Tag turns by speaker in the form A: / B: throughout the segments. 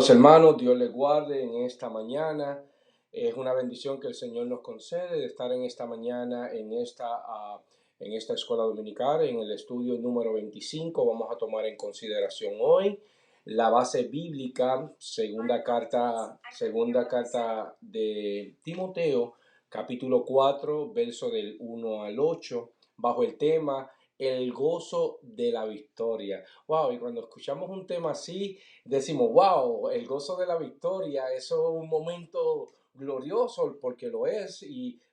A: Amados hermanos, Dios les guarde en esta mañana. Es una bendición que el Señor nos concede de estar en esta mañana en esta escuela dominical, en el estudio número 25. Vamos a tomar en consideración hoy la base bíblica, segunda carta de Timoteo, capítulo 4, verso del 1 al 8, bajo el tema el gozo de la victoria. Wow, y cuando escuchamos un tema así, decimos, wow, el gozo de la victoria, eso es un momento glorioso porque lo es,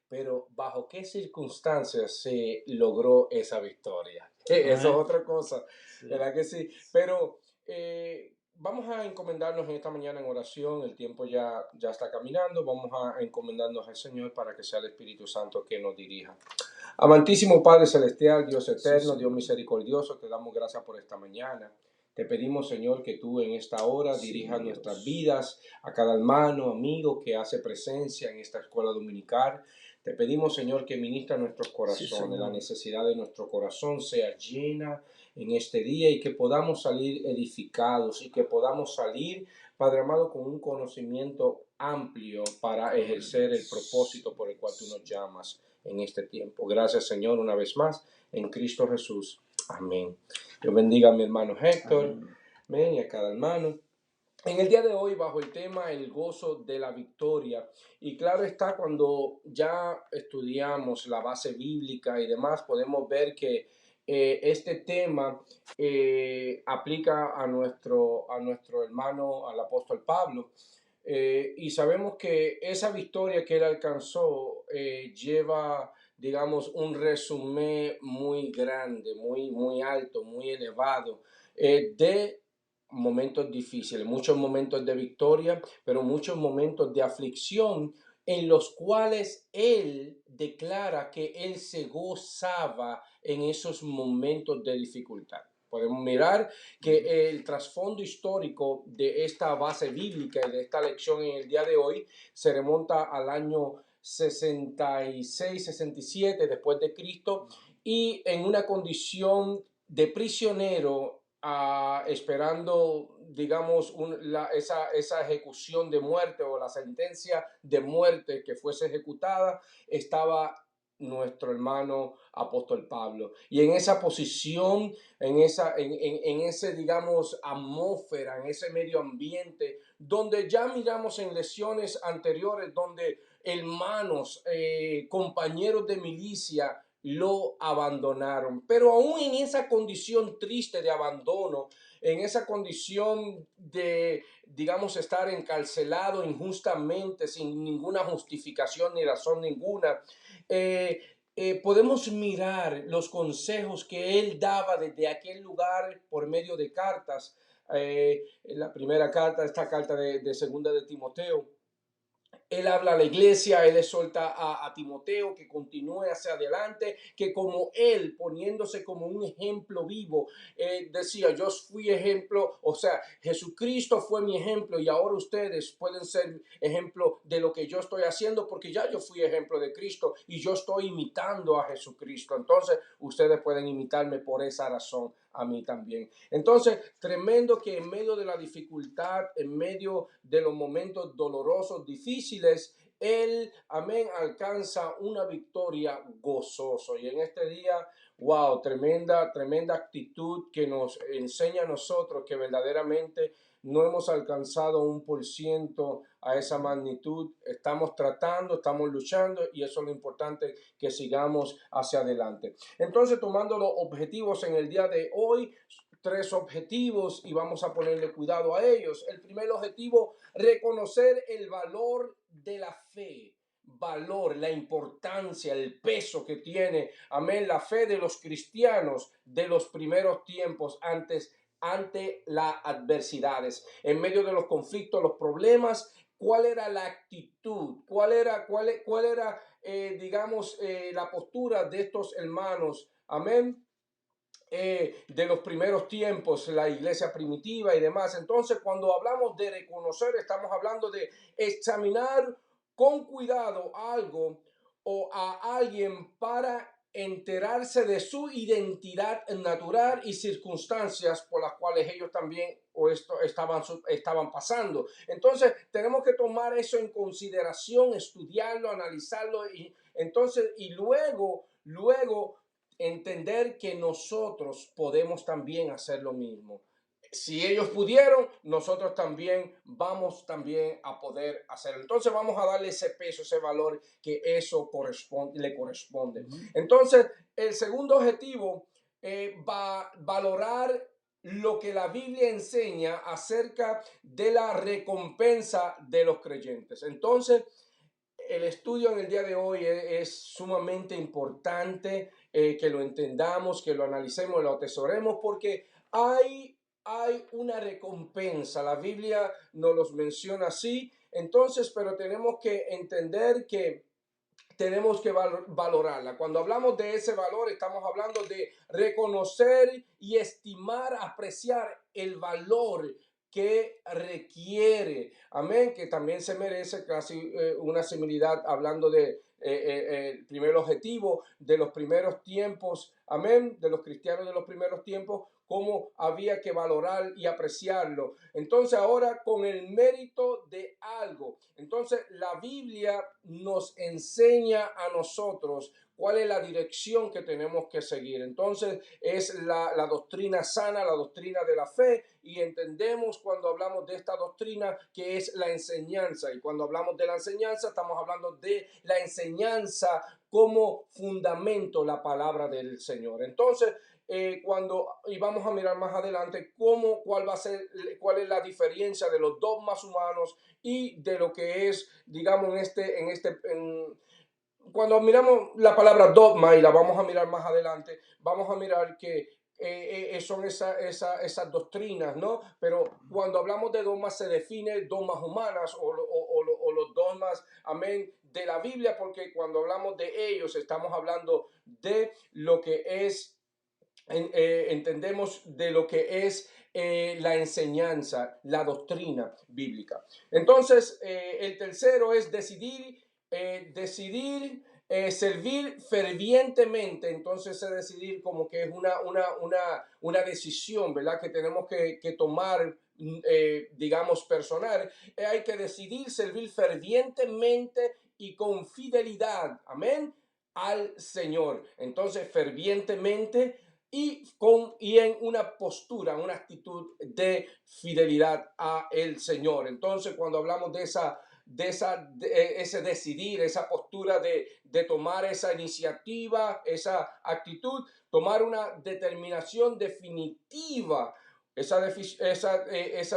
A: pero ¿bajo qué circunstancias se logró esa victoria? Eso es otra cosa, sí. ¿Verdad que sí? Pero vamos a encomendarnos en esta mañana en oración. El tiempo ya está caminando. Vamos a encomendarnos al Señor para que sea el Espíritu Santo que nos dirija. Amantísimo Padre Celestial, Dios eterno, sí, Dios misericordioso, te damos gracias por esta mañana. Te pedimos, Señor, que tú en esta hora dirijas nuestras vidas a cada hermano, amigo que hace presencia en esta escuela dominical. Te pedimos, Señor, que ministra nuestros corazones, la necesidad de nuestro corazón sea llena en este día y que podamos salir edificados y que podamos salir, Padre amado, con un conocimiento amplio para ejercer el propósito por el cual tú nos llamas en este tiempo. Gracias, Señor, una vez más, en Cristo Jesús. Amén. Dios bendiga a mi hermano Héctor, amén, y a cada hermano. En el día de hoy, bajo el tema el gozo de la victoria, y claro está, cuando ya estudiamos la base bíblica y demás, podemos ver que este tema aplica a nuestro hermano, al apóstol Pablo. Y sabemos que esa victoria que él alcanzó lleva, digamos, un resumen muy grande, muy alto, muy elevado, de momentos difíciles, muchos momentos de victoria, pero muchos momentos de aflicción en los cuales él declara que él se gozaba en esos momentos de dificultad. Podemos mirar que el trasfondo histórico de esta base bíblica y de esta lección en el día de hoy se remonta al año 66-67 después de Cristo, y en una condición de prisionero, esperando, digamos, esa ejecución de muerte o la sentencia de muerte que fuese ejecutada, estaba nuestro hermano apóstol Pablo. Y en esa posición, en ese, digamos, atmósfera, en ese medio ambiente, donde ya miramos en lecciones anteriores, donde hermanos, compañeros de milicia, lo abandonaron. Pero aún en esa condición triste de abandono, en esa condición de, digamos, estar encarcelado injustamente, sin ninguna justificación ni razón ninguna, podemos mirar los consejos que él daba desde aquel lugar por medio de cartas. La primera carta, esta carta de segunda de Timoteo, él habla a la iglesia, él exhorta a Timoteo que continúe hacia adelante, que como él, poniéndose como un ejemplo vivo, decía, yo fui ejemplo, o sea, Jesucristo fue mi ejemplo y ahora ustedes pueden ser ejemplo de lo que yo estoy haciendo, porque ya yo fui ejemplo de Cristo y yo estoy imitando a Jesucristo. Entonces, ustedes pueden imitarme por esa razón a mí también. Entonces, tremendo que en medio de la dificultad, en medio de los momentos dolorosos, difíciles, él, amén, alcanza una victoria gozoso. Y en este día, wow, tremenda actitud que nos enseña a nosotros que verdaderamente no hemos alcanzado 1% a esa magnitud. Estamos tratando, estamos luchando, y eso es lo importante, que sigamos hacia adelante. Entonces, tomando los objetivos en el día de hoy, 3 objetivos, y vamos a ponerle cuidado a ellos. El primer objetivo, reconocer el valor de la fe. Valor, la importancia, el peso que tiene, amén, la fe de los cristianos de los primeros tiempos ante las adversidades, en medio de los conflictos, los problemas. ¿Cuál era la actitud? ¿Cuál era, digamos, la postura de estos hermanos? Amén. De los primeros tiempos, la iglesia primitiva y demás. Entonces, cuando hablamos de reconocer, estamos hablando de examinar con cuidado algo o a alguien para enterarse de su identidad natural y circunstancias por las cuales ellos también estaban pasando. Entonces tenemos que tomar eso en consideración, estudiarlo, analizarlo y luego entender que nosotros podemos también hacer lo mismo. Si ellos pudieron, nosotros también vamos también a poder hacerlo. Entonces vamos a darle ese peso, ese valor que eso le corresponde. Entonces, el segundo objetivo va a valorar lo que la Biblia enseña acerca de la recompensa de los creyentes. Entonces, el estudio en el día de hoy es sumamente importante que lo entendamos, que lo analicemos, lo atesoremos, porque hay una recompensa. La Biblia nos los menciona así. Entonces, pero tenemos que entender que tenemos que valorarla. Cuando hablamos de ese valor, estamos hablando de reconocer y estimar, apreciar el valor que requiere, amén, que también se merece casi una similaridad hablando de el primer objetivo de los primeros tiempos, amén, de los cristianos de los primeros tiempos, cómo había que valorar y apreciarlo. Entonces ahora con el mérito de algo, entonces la Biblia nos enseña a nosotros cuál es la dirección que tenemos que seguir. Entonces es la doctrina sana, la doctrina de la fe, y entendemos cuando hablamos de esta doctrina que es la enseñanza, y cuando hablamos de la enseñanza estamos hablando de la enseñanza como fundamento, la palabra del Señor. Entonces y vamos a mirar más adelante cuál es la diferencia de los dogmas humanos y de lo que es, digamos, cuando miramos la palabra dogma, y la vamos a mirar más adelante, vamos a mirar que son esas doctrinas, ¿no? Pero cuando hablamos de dogmas se define dogmas humanas o los dogmas, amén, de la Biblia, porque cuando hablamos de ellos estamos hablando de lo que es entendemos de lo que es la enseñanza, la doctrina bíblica. Entonces, el tercero es servir fervientemente. Entonces, decidir como que es una decisión, ¿verdad? Que tenemos que tomar, digamos, personal. Hay que decidir servir fervientemente y con fidelidad, amén, al Señor. Entonces, fervientemente y en una postura, una actitud de fidelidad a el Señor. Entonces, cuando hablamos de ese decidir, esa postura de tomar esa iniciativa, esa actitud, tomar una determinación definitiva, esa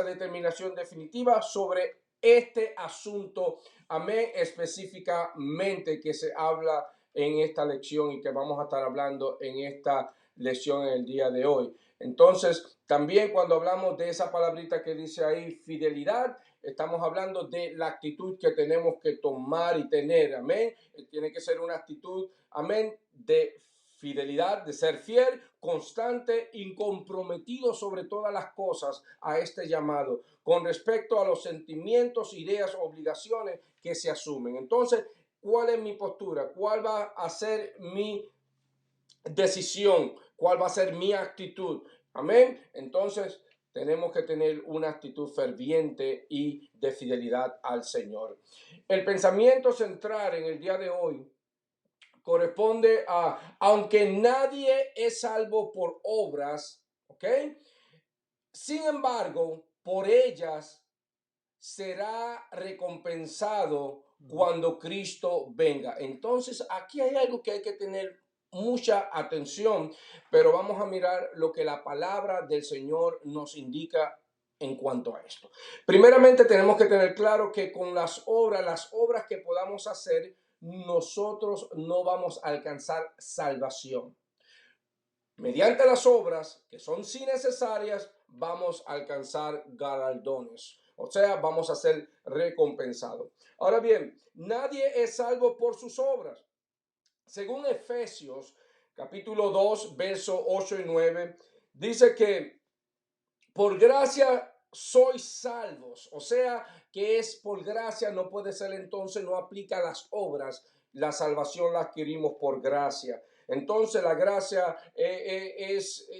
A: determinación definitiva sobre este asunto, amén, específicamente que se habla en esta lección y que vamos a estar hablando en esta lección en el día de hoy. Entonces, también cuando hablamos de esa palabrita que dice ahí, fidelidad, estamos hablando de la actitud que tenemos que tomar y tener, amén. Tiene que ser una actitud, amén, de fidelidad, de ser fiel, constante, incomprometido sobre todas las cosas a este llamado, con respecto a los sentimientos, ideas, obligaciones que se asumen. Entonces, ¿cuál es mi postura? ¿Cuál va a ser mi decisión? ¿Cuál va a ser mi actitud? Amén. Entonces tenemos que tener una actitud ferviente y de fidelidad al Señor. El pensamiento central en el día de hoy corresponde aunque nadie es salvo por obras, ¿ok? Sin embargo, por ellas será recompensado cuando Cristo venga. Entonces, aquí hay algo que hay que tener mucha atención, pero vamos a mirar lo que la palabra del Señor nos indica en cuanto a esto. Primeramente, tenemos que tener claro que con las obras que podamos hacer, nosotros no vamos a alcanzar salvación. Mediante las obras, que son sí necesarias, vamos a alcanzar galardones. O sea, vamos a ser recompensados. Ahora bien, nadie es salvo por sus obras. Según Efesios, capítulo 2, verso 8 y 9, dice que por gracia sois salvos. O sea, que es por gracia, no puede ser entonces, no aplica las obras. La salvación la adquirimos por gracia. Entonces la gracia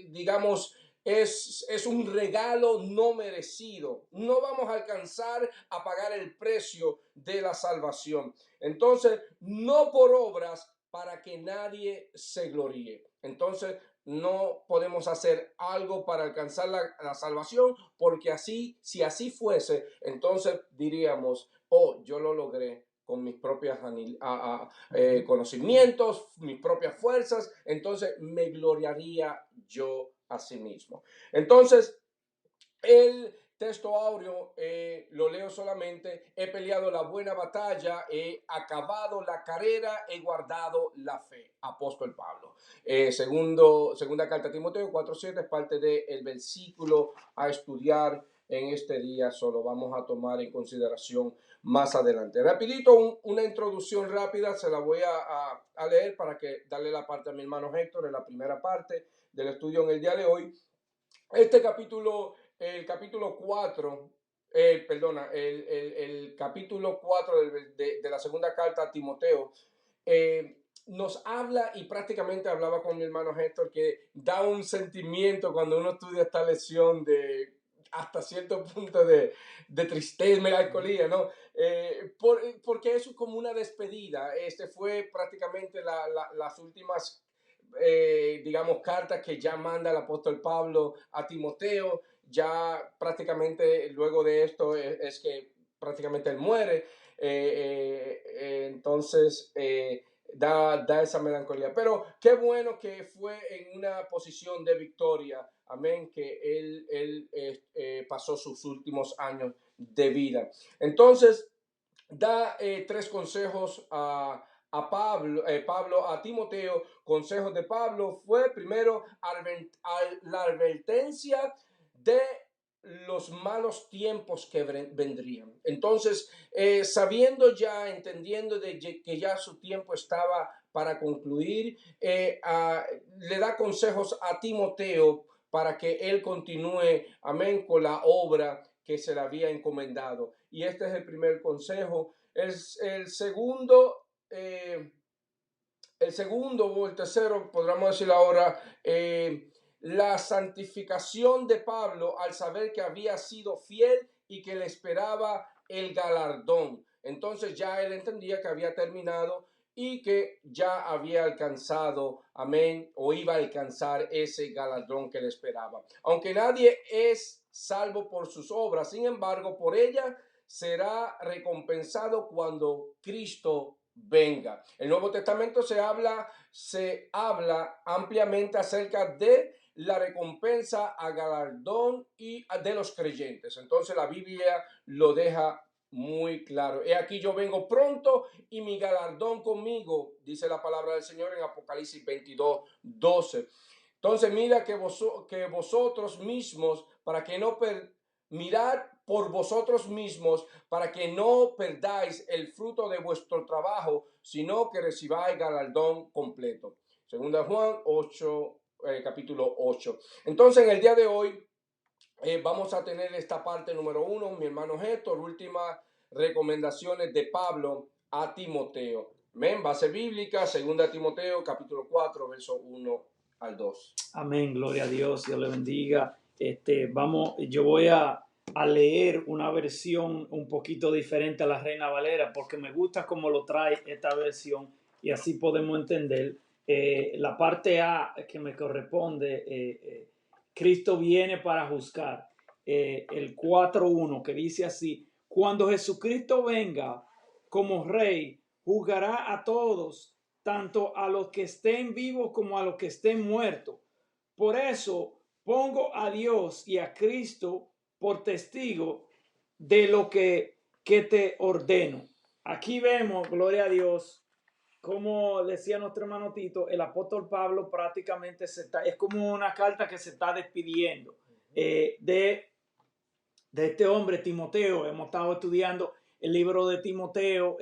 A: digamos, es un regalo no merecido. No vamos a alcanzar a pagar el precio de la salvación. Entonces, no por obras para que nadie se gloríe. Entonces, no podemos hacer algo para alcanzar la salvación, porque así, si así fuese, entonces diríamos, oh, yo lo logré con mis propios conocimientos, mis propias fuerzas, entonces me gloriaría yo a sí mismo. Entonces, el texto áureo lo leo solamente: he peleado la buena batalla, he acabado la carrera, he guardado la fe. Apóstol Pablo. Segunda carta a Timoteo 4:7 es parte del versículo a estudiar en este día. Solo vamos a tomar en consideración más adelante. Rapidito, una introducción rápida, se la voy a leer para que darle la parte a mi hermano Héctor en la primera parte del estudio en el día de hoy. Este capítulo, el capítulo 4, el capítulo 4 de la segunda carta a Timoteo, nos habla, y prácticamente hablaba con mi hermano Héctor, que da un sentimiento cuando uno estudia esta lección de hasta cierto punto de tristeza, melancolía, ¿no? Porque eso es como una despedida. Este fue prácticamente las últimas digamos, cartas que ya manda el apóstol Pablo a Timoteo. Ya prácticamente luego de esto es que prácticamente él muere. Entonces da esa melancolía. Pero qué bueno que fue en una posición de victoria. Amén, que él pasó sus últimos años de vida. Entonces, da tres consejos a Pablo a Timoteo. Consejos de Pablo fue primero la advertencia de los malos tiempos que vendrían. Entonces, sabiendo ya, entendiendo que ya su tiempo estaba para concluir, le da consejos a Timoteo para que él continúe, amén, con la obra que se le había encomendado. Y este es el primer consejo. El segundo o el tercero, podríamos decir ahora, la santificación de Pablo al saber que había sido fiel y que le esperaba el galardón. Entonces ya él entendía que había terminado y que ya había alcanzado, amén, o iba a alcanzar ese galardón que le esperaba. Aunque nadie es salvo por sus obras, sin embargo, por ella será recompensado cuando Cristo venga. El Nuevo Testamento se habla ampliamente acerca de la recompensa a galardón y de los creyentes. Entonces la Biblia lo deja muy claro. He aquí yo vengo pronto y mi galardón conmigo, dice la palabra del Señor en Apocalipsis 22:12. Entonces mira que vosotros mismos, para que no mirad por vosotros mismos, para que no perdáis el fruto de vuestro trabajo, sino que recibáis galardón completo. Segunda Juan 8, capítulo 8. Entonces en el día de hoy vamos a tener esta parte número 1, mi hermano Héctor, últimas recomendaciones de Pablo a Timoteo. Amén, base bíblica, segunda Timoteo, capítulo 4, verso 1 al 2.
B: Amén, gloria a Dios, Dios le bendiga. Yo voy a leer una versión un poquito diferente a la Reina Valera, porque me gusta cómo lo trae esta versión y así podemos entender la parte A que me corresponde. Cristo viene para juzgar. El 4:1 que dice así: cuando Jesucristo venga como rey, juzgará a todos, tanto a los que estén vivos como a los que estén muertos. Por eso pongo a Dios y a Cristo por testigo de lo que te ordeno. Aquí vemos, gloria a Dios, como decía nuestro hermano Tito, el apóstol Pablo prácticamente es como una carta que se está despidiendo de este hombre, Timoteo. Hemos estado estudiando el libro de Timoteo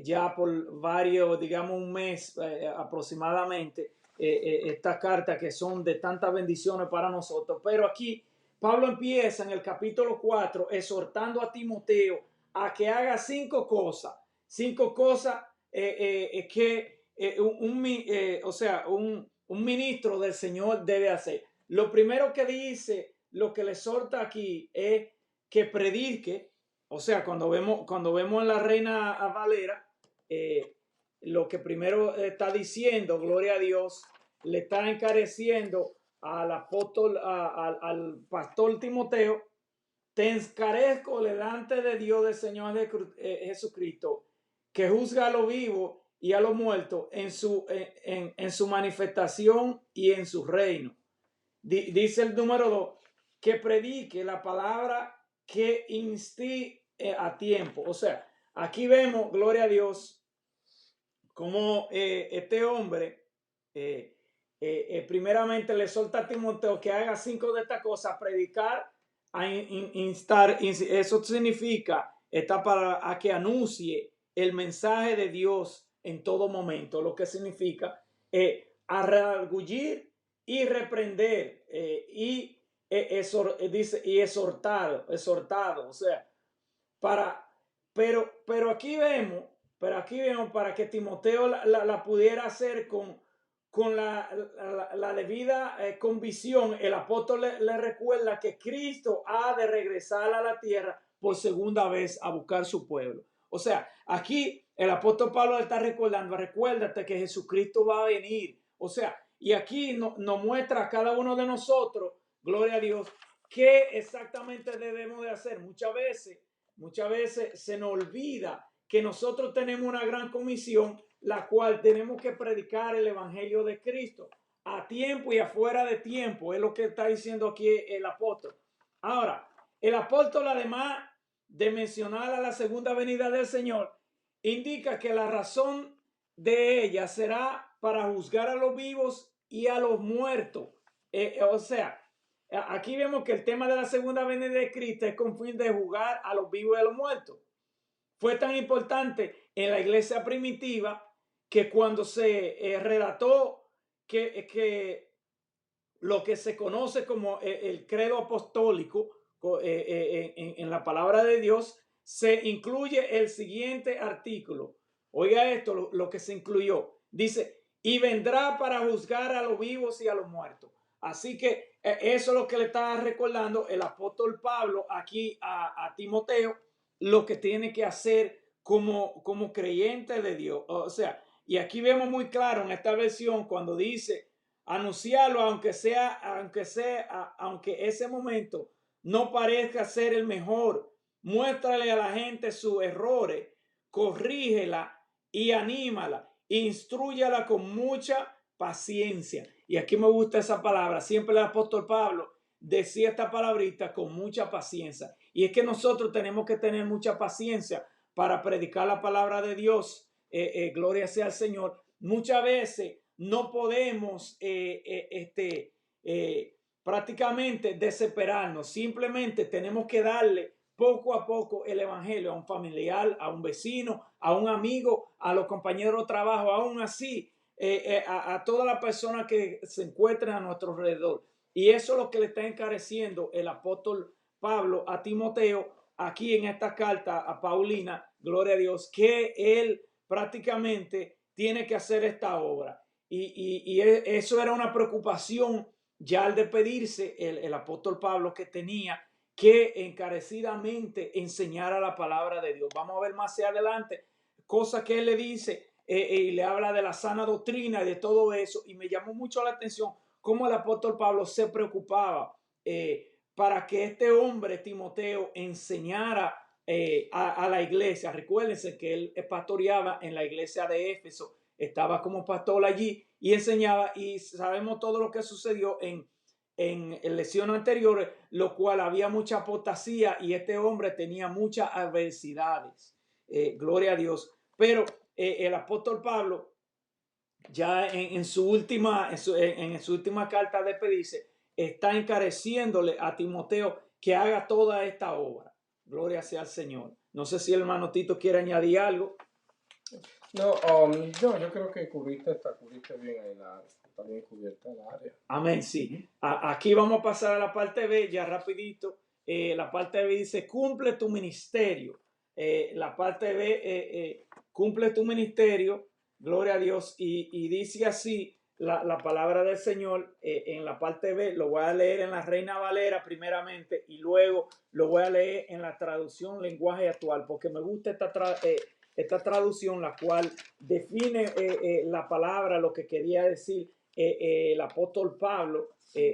B: ya por varios, digamos un mes aproximadamente, estas cartas que son de tantas bendiciones para nosotros. Pero aquí Pablo empieza en el capítulo 4 exhortando a Timoteo a que haga cinco cosas o sea, un ministro del Señor debe hacer? Lo primero que dice, lo que le exhorta aquí es que predique, o sea, cuando vemos en la Reina Valera, lo que primero está diciendo, gloria a Dios, le está encareciendo al apóstol, al pastor Timoteo: te encarezco delante de Dios, del Señor Jesucristo, que juzga a lo vivo y a lo muerto en su manifestación y en su reino. Dice el número 2, que predique la palabra, que inste a tiempo. O sea, aquí vemos, gloria a Dios, como este hombre primeramente le solta a Timoteo que haga 5 de estas cosas: predicar, a instar. Eso significa, está para a que anuncie el mensaje de Dios en todo momento, lo que significa a redarguir y reprender dice, y exhortado, o sea, para, pero aquí vemos para que Timoteo la pudiera hacer con la debida convicción. El apóstol le recuerda que Cristo ha de regresar a la tierra por segunda vez a buscar su pueblo. O sea, aquí el apóstol Pablo está recordando: recuérdate que Jesucristo va a venir. O sea, y aquí nos muestra a cada uno de nosotros, gloria a Dios, qué exactamente debemos de hacer. Muchas veces se nos olvida que nosotros tenemos una gran comisión, la cual tenemos que predicar el evangelio de Cristo a tiempo y afuera de tiempo. Es lo que está diciendo aquí el apóstol. Ahora, el apóstol, además de mencionar a la segunda venida del Señor, indica que la razón de ella será para juzgar a los vivos y a los muertos. O sea, aquí vemos que el tema de la segunda venida de Cristo es con fin de juzgar a los vivos y a los muertos. Fue tan importante en la iglesia primitiva que cuando se relató que lo que se conoce como el credo apostólico en la palabra de Dios, se incluye el siguiente artículo. Oiga esto, lo que se incluyó. Dice: y vendrá para juzgar a los vivos y a los muertos. Así que eso es lo que le está recordando el apóstol Pablo aquí a Timoteo, lo que tiene que hacer como creyente de Dios. O sea, y aquí vemos muy claro en esta versión cuando dice: anunciarlo, aunque ese momento no parezca ser el mejor. Muéstrale a la gente sus errores, corrígela y anímala, instrúyala con mucha paciencia. Y aquí me gusta esa palabra. Siempre el apóstol Pablo decía esta palabrita: con mucha paciencia. Y es que nosotros tenemos que tener mucha paciencia para predicar la palabra de Dios. Gloria sea al Señor. Muchas veces no podemos prácticamente desesperarnos. Simplemente tenemos que darle poco a poco el evangelio a un familiar, a un vecino, a un amigo, a los compañeros de trabajo, aún así a todas las personas que se encuentran a nuestro alrededor. Y eso es lo que le está encareciendo el apóstol Pablo a Timoteo aquí en esta carta a Paulina, gloria a Dios, que él prácticamente tiene que hacer esta obra. Y eso era una preocupación ya al despedirse el apóstol Pablo, que tenía que encarecidamente enseñar a la palabra de Dios. Vamos a ver más adelante cosas que él le dice y le habla de la sana doctrina y de todo eso. Y me llamó mucho la atención cómo el apóstol Pablo se preocupaba para que este hombre, Timoteo, enseñara a la iglesia. Recuérdense que él pastoreaba en la iglesia de Éfeso, estaba como pastor allí y enseñaba, y sabemos todo lo que sucedió en lecciones anteriores, lo cual había mucha apostasía y este hombre tenía muchas adversidades. Gloria a Dios. Pero el apóstol Pablo, ya en su última carta de despedirse, está encareciéndole a Timoteo que haga toda esta obra. Gloria sea al Señor. No sé si el hermano Tito quiere añadir algo.
A: No, no, yo creo que cubriste bien ahí, está bien cubierta el área.
B: Amén, sí. Aquí vamos a pasar a la parte B, ya rapidito. La parte B dice: cumple tu ministerio. La parte B, cumple tu ministerio. Gloria a Dios. Y dice así la palabra del Señor en la parte B. Lo voy a leer en la Reina Valera primeramente y luego lo voy a leer en la traducción lenguaje actual, porque me gusta esta traducción, la cual define la palabra, lo que quería decir el apóstol Pablo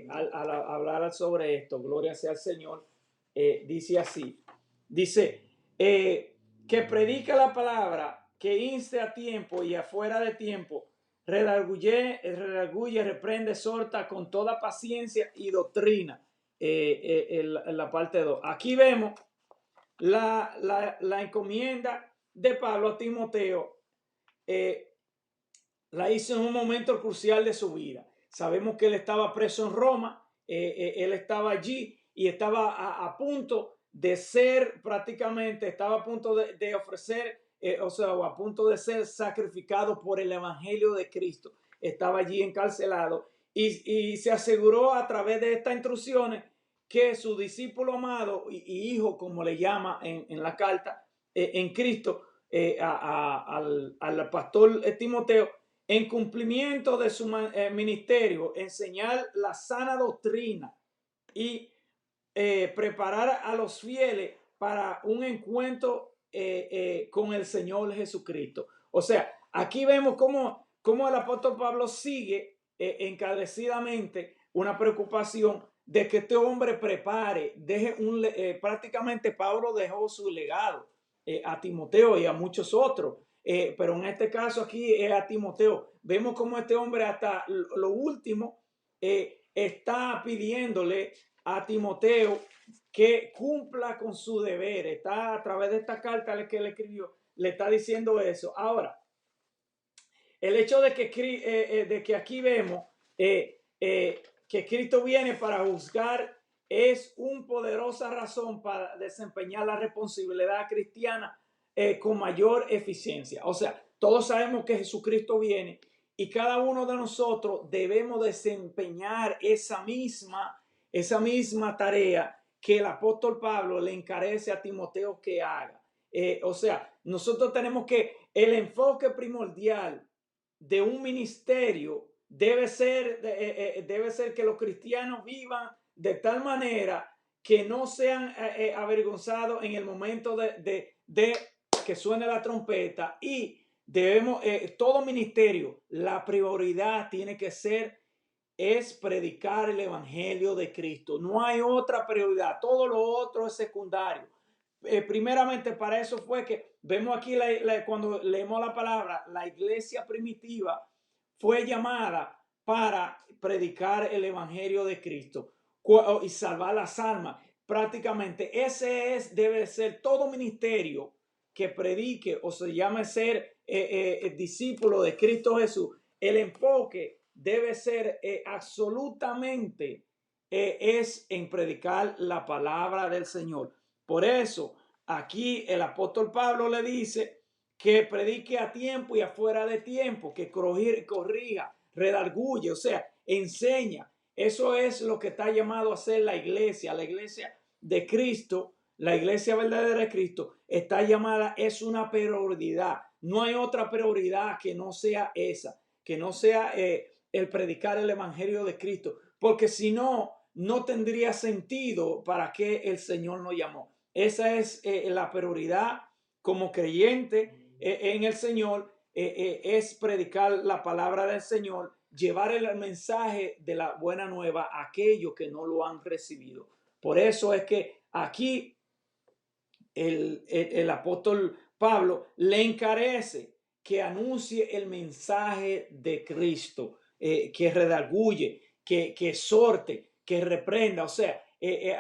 B: al hablar sobre esto. Gloria sea al Señor. Dice así, dice, que predica la palabra, que inste a tiempo y afuera de tiempo, redarguye, reprende, exhorta con toda paciencia y doctrina. En la parte 2. Aquí vemos la encomienda de Pablo a Timoteo. La hizo en un momento crucial de su vida. Sabemos que él estaba preso en Roma, él estaba allí y estaba a punto de ser estaba a punto de ofrecer, o sea, a punto de ser sacrificado por el Evangelio de Cristo. Estaba allí encarcelado y se aseguró a través de estas instrucciones que su discípulo amado y hijo, como le llama en la carta, en Cristo, al pastor Timoteo, en cumplimiento de su ministerio, enseñar la sana doctrina y preparar a los fieles para un encuentro con el Señor Jesucristo. O sea, aquí vemos cómo el apóstol Pablo sigue encarecidamente una preocupación de que este hombre prepare, prácticamente Pablo dejó su legado a Timoteo y a muchos otros. Pero en este caso aquí es a Timoteo. Vemos cómo este hombre hasta lo último está pidiéndole a Timoteo que cumpla con su deber. Está a través de esta carta que le escribió, le está diciendo eso. Ahora, el hecho de que aquí vemos que Cristo viene para juzgar es una poderosa razón para desempeñar la responsabilidad cristiana con mayor eficiencia. O sea, todos sabemos que Jesucristo viene y cada uno de nosotros debemos desempeñar esa misma tarea que el apóstol Pablo le encarece a Timoteo que haga. O sea, nosotros tenemos que el enfoque primordial de un ministerio debe ser que los cristianos vivan de tal manera que no sean avergonzados en el momento de que suene la trompeta, y debemos, todo ministerio, la prioridad tiene que ser es predicar el evangelio de Cristo. No hay otra prioridad, todo lo otro es secundario. Primeramente para eso fue que vemos aquí cuando leemos la palabra, la iglesia primitiva fue llamada para predicar el evangelio de Cristo y salvar las almas. Prácticamente debe ser todo ministerio que predique o se llame ser discípulo de Cristo Jesús. El enfoque debe ser absolutamente es en predicar la palabra del Señor. Por eso aquí el apóstol Pablo le dice que predique a tiempo y afuera de tiempo, que corrija, redarguye, o sea, enseña. Eso es lo que está llamado a hacer la iglesia de Cristo. La iglesia verdadera de Cristo está llamada, es una prioridad. No hay otra prioridad que no sea esa, que no sea el predicar el evangelio de Cristo, porque si no, no tendría sentido para qué el Señor nos llamó. Esa es la prioridad como creyente en el Señor, es predicar la palabra del Señor, llevar el mensaje de la buena nueva a aquellos que no lo han recibido. Por eso es que aquí el apóstol Pablo le encarece que anuncie el mensaje de Cristo, que redarguye, que exhorte, que reprenda. O sea,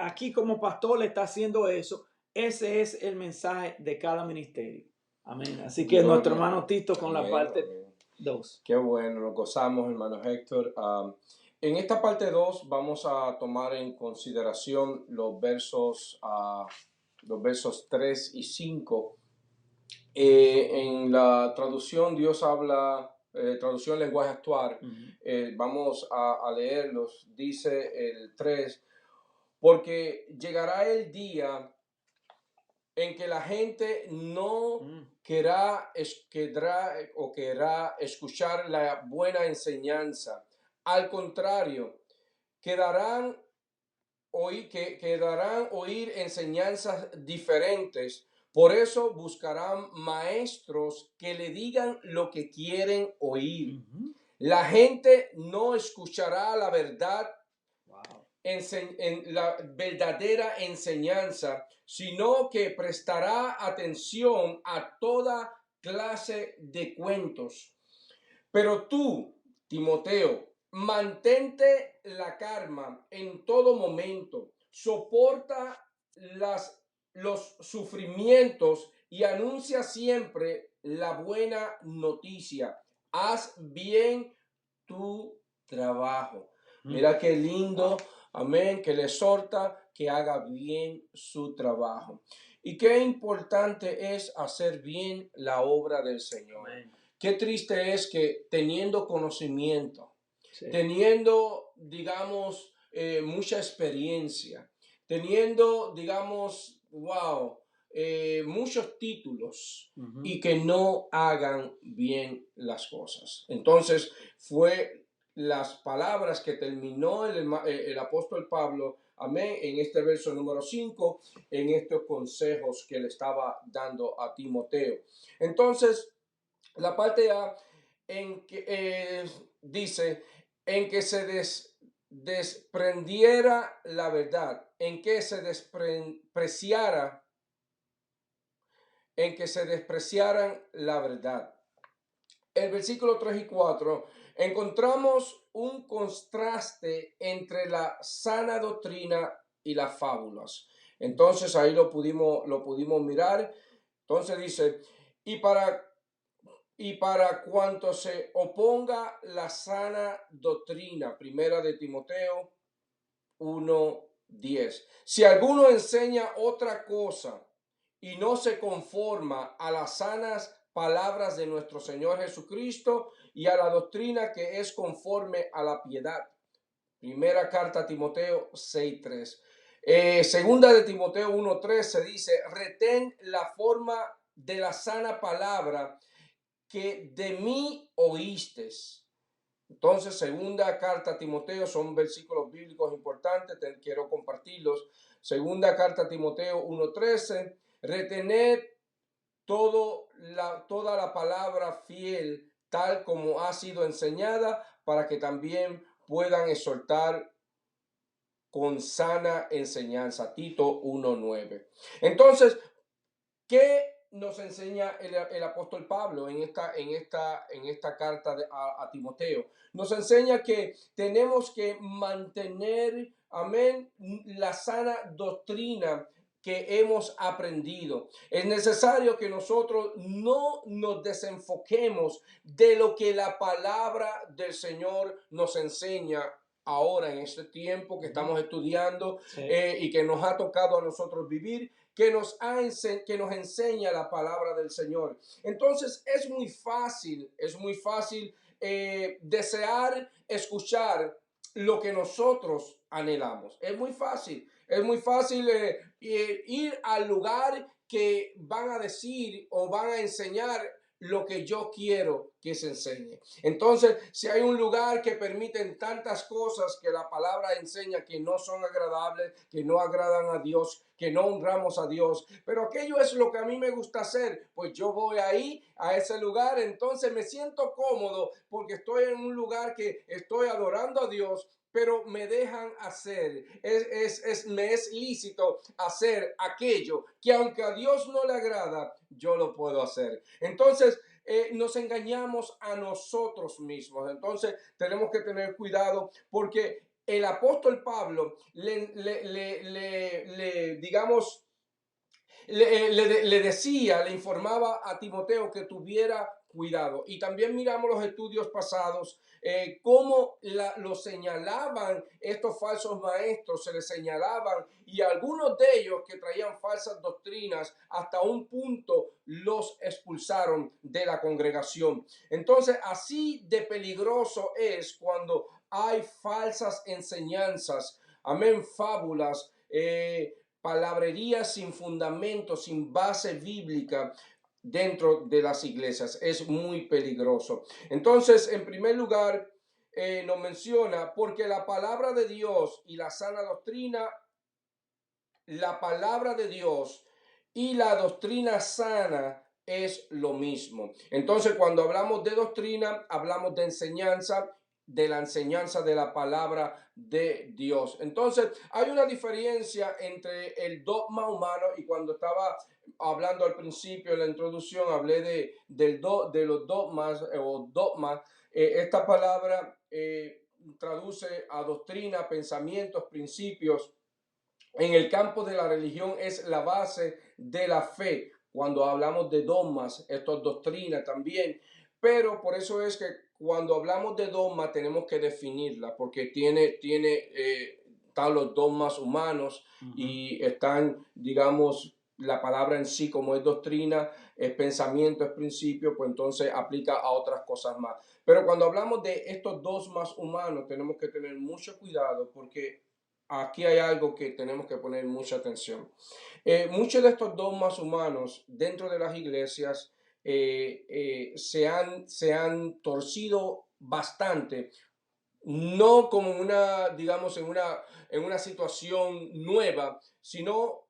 B: aquí como pastor le está haciendo eso. Ese es el mensaje de cada ministerio. Amén. Así que nuestro hermano Tito con la parte 2.
A: Qué bueno, nos gozamos, hermano Héctor. En esta parte 2 vamos a tomar en consideración los versos 3 y 5. En la traducción Dios habla, traducción lenguaje actual, vamos a leerlos. Dice el 3, porque llegará el día en que la gente no
B: Mm.
A: querrá escuchar la buena enseñanza. Al contrario, quedarán quedarán oír enseñanzas diferentes. Por eso buscarán maestros que le digan lo que quieren oír.
B: Ujú.
A: La gente no escuchará la verdad
B: Wow.
A: en la verdadera enseñanza, sino que prestará atención a toda clase de cuentos. Pero tú, Timoteo, mantente la calma en todo momento, soporta los sufrimientos y anuncia siempre la buena noticia. Haz bien tu trabajo.
B: Mm.
A: Mira qué lindo,
B: Wow.
A: amén, que le exhorta que haga bien su trabajo. Y qué importante es hacer bien la obra del Señor.
B: Amén.
A: Qué triste es que teniendo conocimiento,
B: Sí.
A: teniendo, digamos, mucha experiencia, teniendo, digamos, wow, muchos títulos
B: Ujú.
A: y que no hagan bien las cosas. Entonces, fue las palabras que terminó el apóstol Pablo, amén, en este verso número 5, en estos consejos que le estaba dando a Timoteo. Entonces, la parte A en que dice en que se desprendiera la verdad, en que se despreciara, en que se despreciaran la verdad. El versículo 3 y 4 encontramos un contraste entre la sana doctrina y las fábulas. Entonces ahí lo pudimos mirar. Entonces dice, y para y para cuanto se oponga la sana doctrina, primera de Timoteo 1:10. Si alguno enseña otra cosa y no se conforma a las sanas palabras de nuestro Señor Jesucristo y a la doctrina que es conforme a la piedad. Primera carta a Timoteo 6:3. Segunda de Timoteo 1:3 se dice, retén la forma de la sana palabra que de mí oíste. Entonces, segunda carta a Timoteo, son versículos bíblicos importantes, quiero compartirlos. Segunda carta a Timoteo 1:13, retened toda la palabra fiel, tal como ha sido enseñada, para que también puedan exhortar con sana enseñanza. Tito 1:9. Entonces, ¿qué nos enseña el apóstol Pablo en esta carta a Timoteo? Nos enseña que tenemos que mantener, amén, la sana doctrina que hemos aprendido. Es necesario que nosotros no nos desenfoquemos de lo que la palabra del Señor nos enseña ahora en este tiempo que
B: Ujú.
A: estamos estudiando
B: Sí.
A: y que nos ha tocado a nosotros vivir, que nos enseña la palabra del Señor. Entonces es muy fácil desear escuchar lo que nosotros anhelamos. Es muy fácil ir al lugar que van a decir o van a enseñar lo que yo quiero que se enseñe. Entonces, si hay un lugar que permiten tantas cosas que la palabra enseña que no son agradables, que no agradan a Dios, que no honramos a Dios, pero aquello es lo que a mí me gusta hacer, pues yo voy ahí, a ese lugar, entonces me siento cómodo porque estoy en un lugar que estoy adorando a Dios, pero me dejan hacer, me es lícito hacer aquello que aunque a Dios no le agrada, yo lo puedo hacer. Entonces, nos engañamos a nosotros mismos. Entonces, tenemos que tener cuidado porque el apóstol Pablo digamos, le decía, le informaba a Timoteo que tuviera cuidado. Y también miramos los estudios pasados, cómo lo señalaban estos falsos maestros, se les señalaban, y algunos de ellos que traían falsas doctrinas, hasta un punto los expulsaron de la congregación. Entonces, así de peligroso es cuando hay falsas enseñanzas, amén, fábulas, palabrería sin fundamento, sin base bíblica dentro de las iglesias. Es muy peligroso. Entonces, en primer lugar, nos menciona, porque la palabra de Dios y la sana doctrina, la palabra de Dios y la doctrina sana es lo mismo. Entonces, cuando hablamos de doctrina, hablamos de la enseñanza de la palabra de Dios. Entonces, hay una diferencia entre el dogma humano, y cuando estaba hablando al principio en la introducción, hablé de los dogmas o dogma. Esta palabra traduce a doctrina, pensamientos, principios. En el campo de la religión es la base de la fe. Cuando hablamos de dogmas, esto es doctrina también. Pero por eso es que cuando hablamos de dogma tenemos que definirla, porque están los dogmas humanos y están, digamos, la palabra en sí como es doctrina, es pensamiento, es principio, pues entonces aplica a otras cosas más. Pero cuando hablamos de estos dogmas humanos tenemos que tener mucho cuidado, porque aquí hay algo que tenemos que poner mucha atención. Muchos de estos dogmas humanos dentro de las iglesias se han torcido bastante, no como digamos, en una situación nueva, sino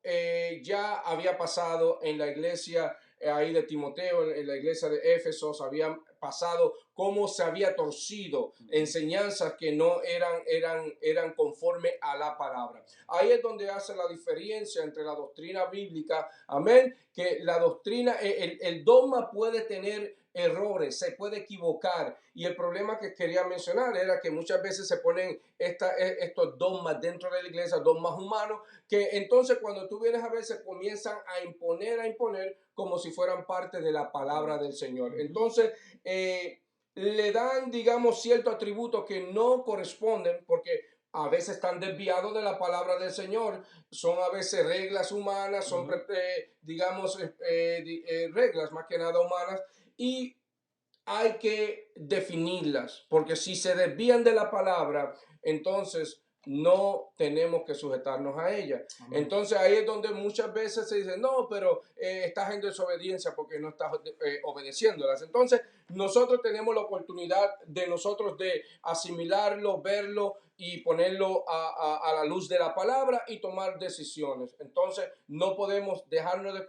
A: ya había pasado en la iglesia ahí de Timoteo, en la iglesia de Éfesos, había pasado cómo se había torcido enseñanzas que no eran conforme a la palabra. Ahí es donde hace la diferencia entre la doctrina bíblica, amén, que la doctrina, el dogma puede tener errores, se puede equivocar, y el problema que quería mencionar era que muchas veces se ponen estos dogmas dentro de la iglesia, dogmas humanos, que entonces cuando tú vienes a ver se comienzan a imponer como si fueran parte de la palabra del Señor. Entonces le dan, digamos, ciertos atributos que no corresponden, porque a veces están desviados de la palabra del Señor, son a veces reglas humanas, son, digamos, reglas más que nada humanas, y hay que definirlas, porque si se desvían de la palabra, entonces no tenemos que sujetarnos a ella. Amén. Entonces ahí es donde muchas veces se dice, no, pero estás en desobediencia porque no estás obedeciéndolas. Entonces nosotros tenemos la oportunidad de asimilarlo, verlo y ponerlo a la luz de la palabra y tomar decisiones. Entonces no podemos dejarnos de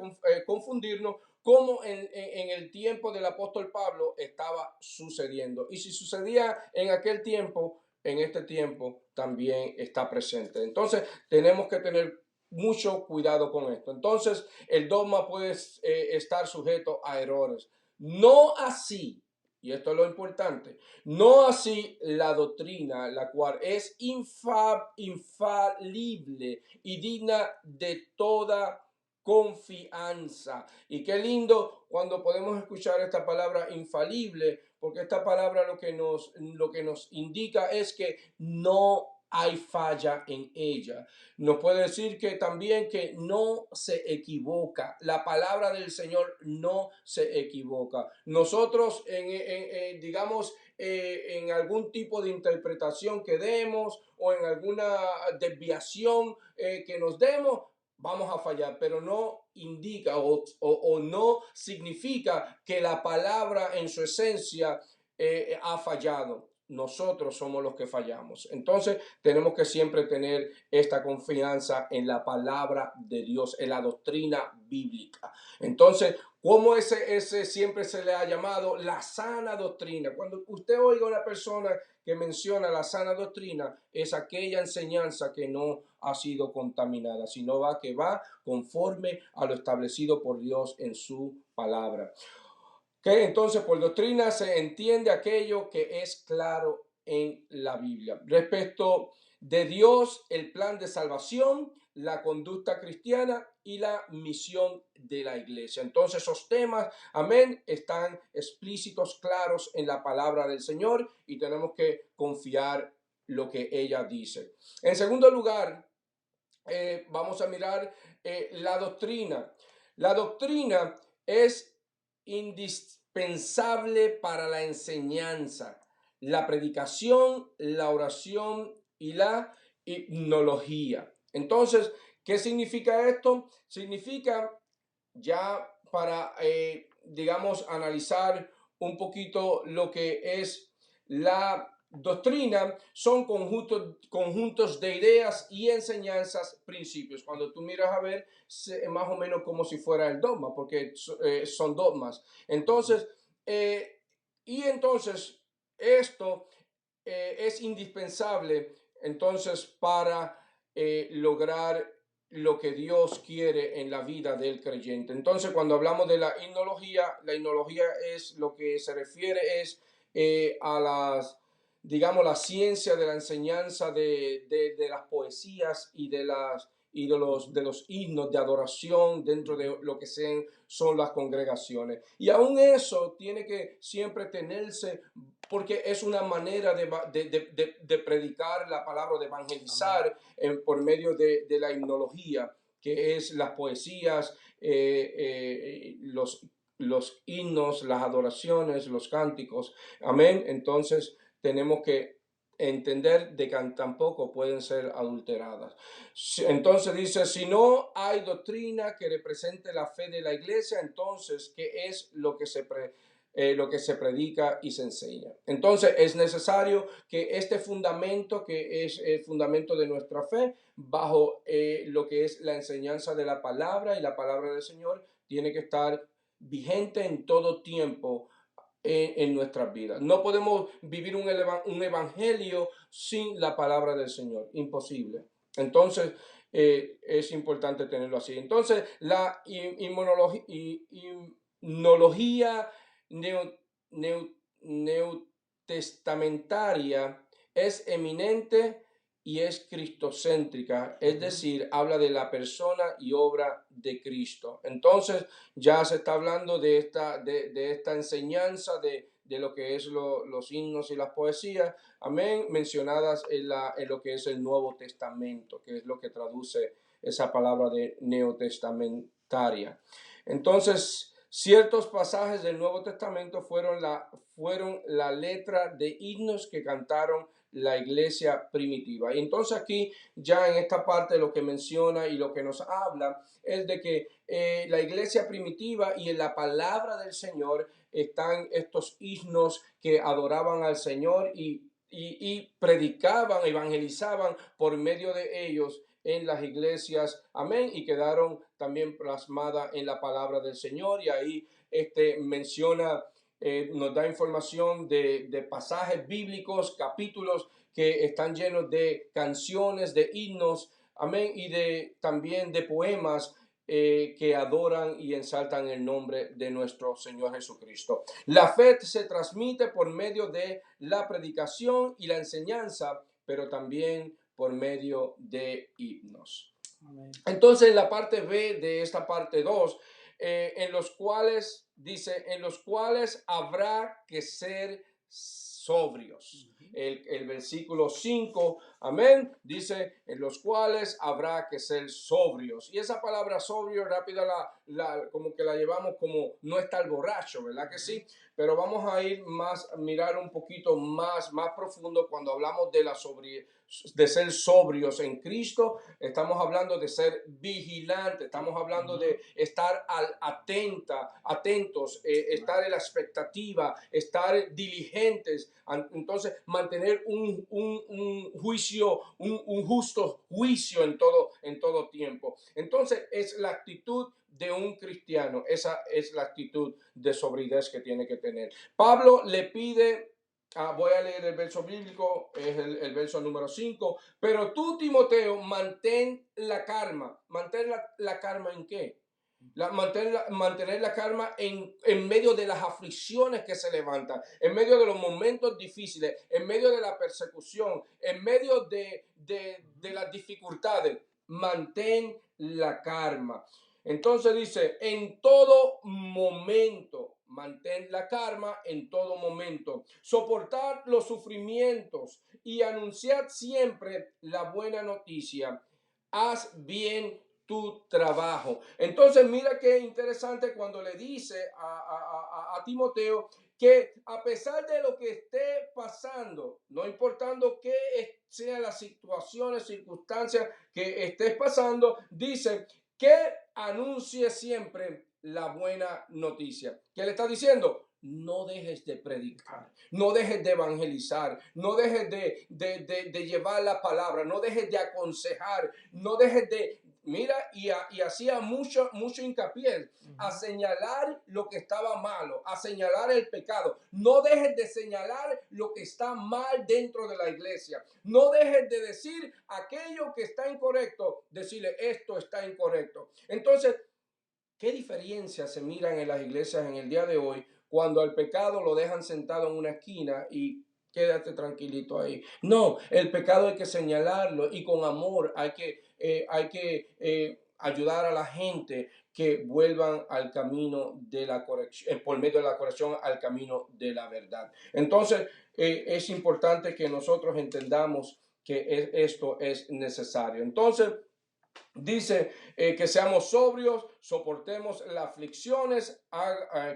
A: confundirnos, como en el tiempo del apóstol Pablo estaba sucediendo. Y si sucedía en aquel tiempo, en este tiempo también está presente. Entonces tenemos que tener mucho cuidado con esto. Entonces el dogma puede estar sujeto a errores. No así, y esto es lo importante, no así la doctrina, la cual es infalible y digna de toda confianza. Y qué lindo cuando podemos escuchar esta palabra infalible, porque esta palabra lo que nos indica es que no hay falla en ella. Nos puede decir que también que no se equivoca. La palabra del Señor no se equivoca. Nosotros, digamos, en algún tipo de interpretación que demos o en alguna desviación que nos demos, vamos a fallar, pero no indica o no significa que la palabra en su esencia ha fallado. Nosotros somos los que fallamos. Entonces tenemos que siempre tener esta confianza en la palabra de Dios, en la doctrina bíblica. Entonces, ¿cómo ese siempre se le ha llamado la sana doctrina? Cuando usted oiga a una persona que menciona la sana doctrina, es aquella enseñanza que no ha sido contaminada, sino que va conforme a lo establecido por Dios en su palabra. Que entonces por doctrina se entiende aquello que es claro en la Biblia. Respecto de Dios, el plan de salvación, la conducta cristiana y la misión de la iglesia. Entonces esos temas, amén, están explícitos, claros en la palabra del Señor, y tenemos que confiar lo que ella dice. En segundo lugar, vamos a mirar la doctrina. La doctrina es indispensable para la enseñanza, la predicación, la oración y la hipnología. Entonces, ¿Qué significa esto? Significa ya para, digamos, analizar un poquito lo que es la doctrina, son conjuntos de ideas y enseñanzas, principios. Cuando tú miras a ver, más o menos como si fuera el dogma, porque son dogmas. Entonces, eh, entonces esto es indispensable entonces para lograr lo que Dios quiere en la vida del creyente. Entonces, cuando hablamos de la himnología es lo que se refiere es a las, digamos, la ciencia de la enseñanza de las poesías y de los himnos de adoración dentro de lo que son las congregaciones. Y aún eso tiene que siempre tenerse, porque es una manera de predicar la palabra, de evangelizar por medio de la himnología, que es las poesías, los himnos, las adoraciones, los cánticos. Amén. Entonces tenemos que entender de que tampoco pueden ser adulteradas. Entonces dice, si no hay doctrina que represente la fe de la iglesia, entonces, ¿qué es lo que se predica y se enseña? Entonces es necesario que este fundamento, que es el fundamento de nuestra fe, bajo lo que es la enseñanza de la palabra y la palabra del Señor, tiene que estar vigente en todo tiempo en nuestras vidas. No podemos vivir un evangelio sin la palabra del Señor, imposible. Entonces es importante tenerlo así. Entonces la inmunología neotestamentaria es eminente y es cristocéntrica, es decir, habla de la persona y obra de Cristo. Entonces ya se está hablando de esta enseñanza de lo que es los himnos y las poesías, amén, mencionadas en lo que es el Nuevo Testamento, que es lo que traduce esa palabra de neotestamentaria. Entonces, ciertos pasajes del Nuevo Testamento fueron la letra de himnos que cantaron la iglesia primitiva. Y entonces aquí ya en esta parte lo que menciona y lo que nos habla es de que la iglesia primitiva y en la palabra del Señor están estos himnos que adoraban al Señor y predicaban, evangelizaban por medio de ellos en las iglesias, amén, y quedaron también plasmadas en la palabra del Señor. Y ahí menciona, nos da información de pasajes bíblicos, capítulos que están llenos de canciones, de himnos, amén, y también de poemas que adoran y ensaltan el nombre de nuestro Señor Jesucristo. La fe se transmite por medio de la predicación y la enseñanza, pero también por medio de himnos. Amén. Entonces, en la parte B de esta parte 2, en los cuales habrá que ser sobrios. El versículo 5, amén, dice, en los cuales habrá que ser sobrios. Y esa palabra sobrio, rápida, como que la llevamos como no estar borracho, ¿verdad que sí? Pero vamos a ir mirar un poquito más profundo cuando hablamos de la sobriedad, de ser sobrios en Cristo. Estamos hablando de ser vigilantes, estamos hablando de estar atentos, estar en la expectativa, estar diligentes. Entonces, mantener un juicio, un justo juicio en todo tiempo. Entonces, es la actitud de un cristiano. Esa es la actitud de sobriedad que tiene que tener. Pablo le pide, voy a leer el verso bíblico, es el verso número 5. Pero tú, Timoteo, mantén la calma. ¿Mantén la calma en qué? Mantener la calma en medio de las aflicciones que se levantan, en medio de los momentos difíciles, en medio de la persecución, en medio de las dificultades. Mantén la calma. Entonces dice, en todo momento, mantén la calma en todo momento. Soportar los sufrimientos y anunciar siempre la buena noticia. Haz bien tu trabajo. Entonces mira qué interesante cuando le dice a Timoteo que a pesar de lo que esté pasando, no importando qué sean las situaciones, circunstancias que estés pasando, dice que anuncie siempre la buena noticia. ¿Qué le está diciendo? No dejes de predicar, no dejes de evangelizar, no dejes de llevar la palabra, no dejes de aconsejar, no dejes de, mira, y hacía mucho hincapié a señalar lo que estaba malo, a señalar el pecado. No dejes de señalar lo que está mal dentro de la iglesia. No dejes de decir aquello que está incorrecto, decirle esto está incorrecto. Entonces, ¿qué diferencias se miran en las iglesias en el día de hoy cuando al pecado lo dejan sentado en una esquina y quédate tranquilito ahí? No, el pecado hay que señalarlo y con amor hay que ayudar a la gente que vuelvan al camino de la corrección, por medio de la corrección, al camino de la verdad. Entonces, es importante que nosotros entendamos que esto es necesario. Entonces, dice que seamos sobrios, soportemos las aflicciones,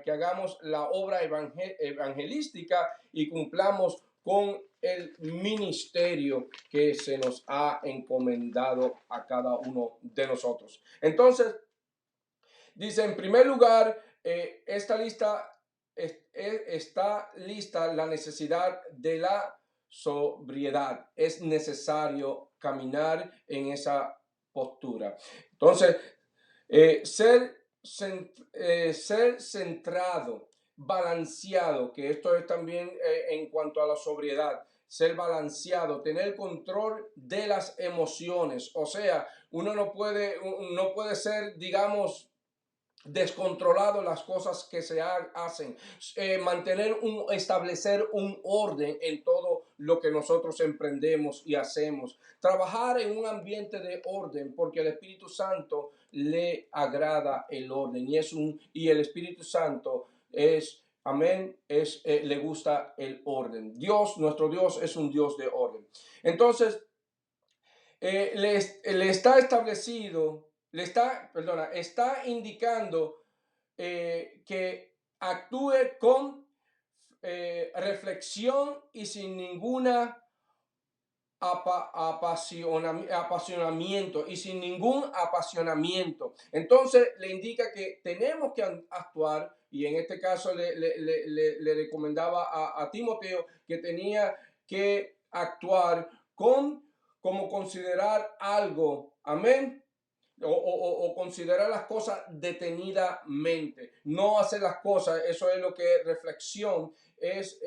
A: que hagamos la obra evangelística y cumplamos con el ministerio que se nos ha encomendado a cada uno de nosotros. Entonces, dice en primer lugar, está lista la necesidad de la sobriedad. Es necesario caminar en esa postura. Entonces, ser centrado, balanceado, que esto es también en cuanto a la sobriedad, ser balanceado, tener control de las emociones. O sea, uno no puede ser, digamos, descontrolado las cosas que se hacen, establecer un orden en todo lo que nosotros emprendemos y hacemos, trabajar en un ambiente de orden, porque el Espíritu Santo le agrada el orden y el Espíritu Santo es, amén, le gusta el orden. Nuestro Dios es un Dios de orden. Entonces, le está establecido, está indicando que actúe con reflexión y sin ninguna apasionamiento y sin ningún apasionamiento. Entonces le indica que tenemos que actuar, y en este caso le recomendaba a Timoteo que tenía que actuar como considerar algo, amén, o considerar las cosas detenidamente, no hacer las cosas. Eso es lo que reflexión es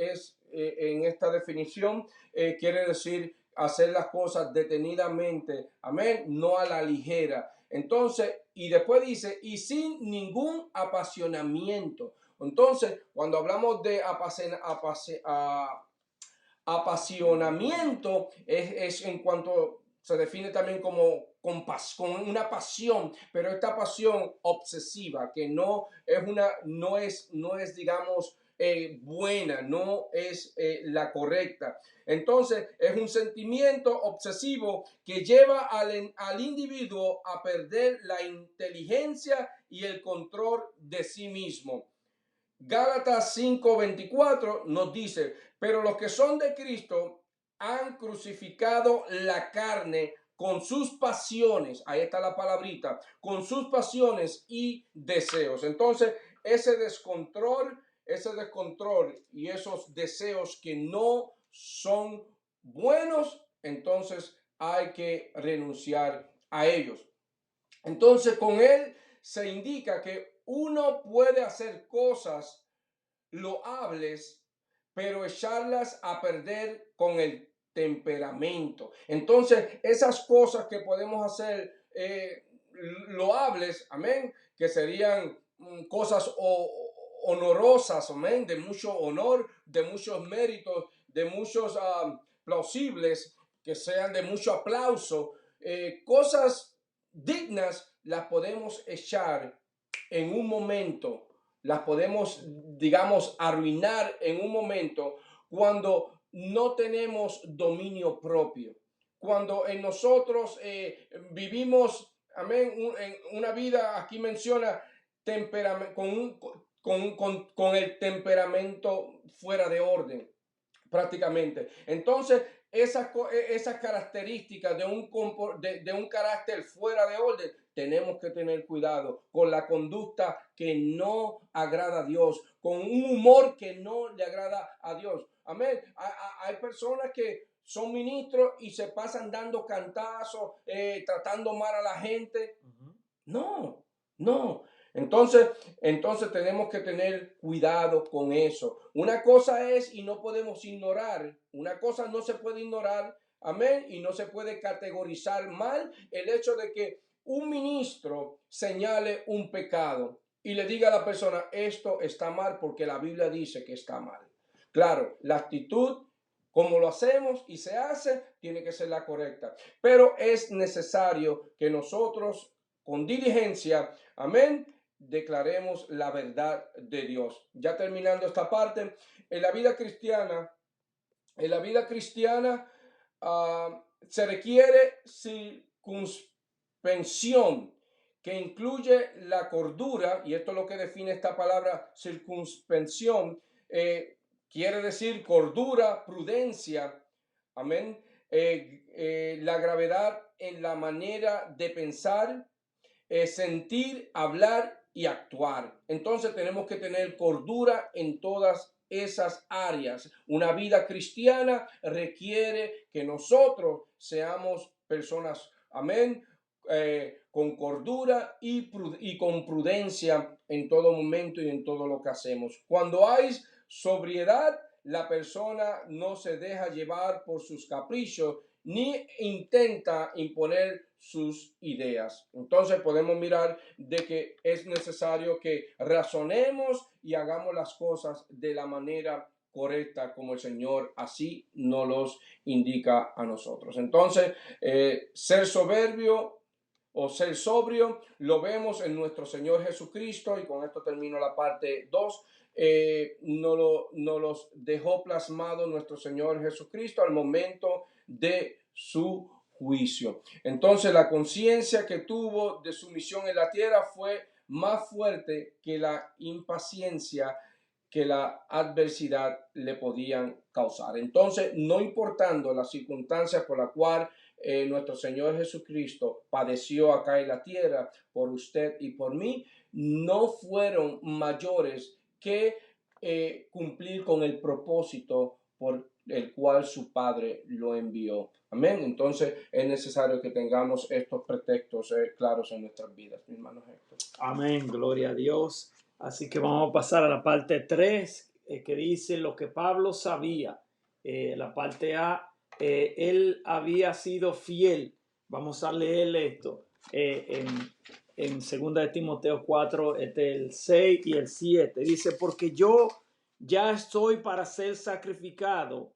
A: en esta definición, quiere decir hacer las cosas detenidamente, amén, no a la ligera. Entonces, y después dice, y sin ningún apasionamiento. Entonces, cuando hablamos de apasionamiento, es en cuanto se define también como con una pasión, pero esta pasión obsesiva, que no es digamos, buena, no es la correcta. Entonces, es un sentimiento obsesivo que lleva al individuo a perder la inteligencia y el control de sí mismo. Gálatas 5:24 nos dice, pero los que son de Cristo han crucificado la carne con sus pasiones, ahí está la palabrita, con sus pasiones y deseos. Entonces, ese descontrol y esos deseos que no son buenos, entonces hay que renunciar a ellos. Entonces, con él se indica que uno puede hacer cosas loables, pero echarlas a perder con el temperamento. Entonces, esas cosas que podemos hacer loables, amén, que serían cosas honorosas, amén, de mucho honor, de muchos méritos, de muchos plausibles, que sean de mucho aplauso, cosas dignas, las podemos echar en un momento, las podemos, digamos, arruinar en un momento cuando no tenemos dominio propio, cuando en nosotros vivimos, amén, una vida, aquí menciona, con el temperamento fuera de orden, prácticamente. Entonces, esas características de un carácter fuera de orden, tenemos que tener cuidado con la conducta que no agrada a Dios, con un humor que no le agrada a Dios. Amén. Hay personas que son ministros y se pasan dando cantazos, tratando mal a la gente. No, no. Entonces tenemos que tener cuidado con eso. Una cosa es, y no podemos ignorar, una cosa no se puede ignorar, amén, y no se puede categorizar mal el hecho de que un ministro señale un pecado y le diga a la persona, esto está mal porque la Biblia dice que está mal. Claro, la actitud, como lo hacemos y se hace, tiene que ser la correcta. Pero es necesario que nosotros, con diligencia, amén, declaremos la verdad de Dios. Ya terminando esta parte, en la vida cristiana, se requiere circunspección que incluye la cordura, y esto es lo que define esta palabra circunspección, quiere decir cordura, prudencia, amén, la gravedad en la manera de pensar, sentir, hablar y actuar. Entonces tenemos que tener cordura en todas esas áreas. Una vida cristiana requiere que nosotros seamos personas, amén, con cordura y con prudencia en todo momento y en todo lo que hacemos. Cuando hay sobriedad, la persona no se deja llevar por sus caprichos ni intenta imponer sus ideas. Entonces podemos mirar de que es necesario que razonemos y hagamos las cosas de la manera correcta como el Señor así nos los indica a nosotros. Entonces, ser soberbio o ser sobrio lo vemos en nuestro Señor Jesucristo, y con esto termino la parte 2. No los dejó plasmado nuestro Señor Jesucristo al momento de su juicio. Entonces la conciencia que tuvo de su misión en la tierra fue más fuerte que la impaciencia que la adversidad le podían causar. Entonces, no importando las circunstancias por la cual nuestro Señor Jesucristo padeció acá en la tierra por usted y por mí, no fueron mayores que cumplir con el propósito por el cual su Padre lo envió. Amén. Entonces es necesario que tengamos estos pretextos claros en nuestras vidas, mi hermano Héctor.
B: Amén, gloria a Dios. Así que vamos a pasar a la parte 3, que dice lo que Pablo sabía. La parte A, él había sido fiel. Vamos a leer esto en 2 de Timoteo 4, el 6 y el 7. Dice, porque yo ya estoy para ser sacrificado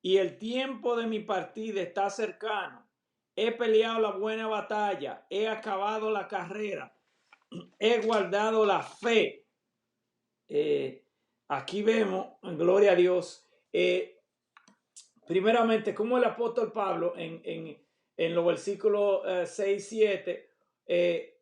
B: y el tiempo de mi partida está cercano. He peleado la buena batalla, he acabado la carrera, he guardado la fe. Aquí vemos, gloria a Dios, primeramente, como el apóstol Pablo en los versículos 6 y 7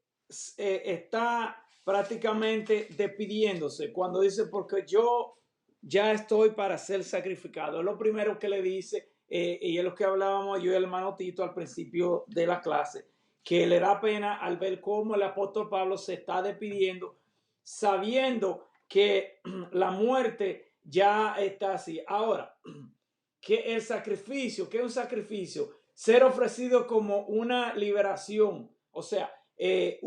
B: está prácticamente despidiéndose cuando dice, porque yo ya estoy para ser sacrificado. Es lo primero que le dice, y es lo que hablábamos yo y el hermano Tito al principio de la clase, que le da pena al ver cómo el apóstol Pablo se está despidiendo, sabiendo que la muerte ya está así. Ahora, que el sacrificio, que es un sacrificio, ser ofrecido como una liberación, o sea, que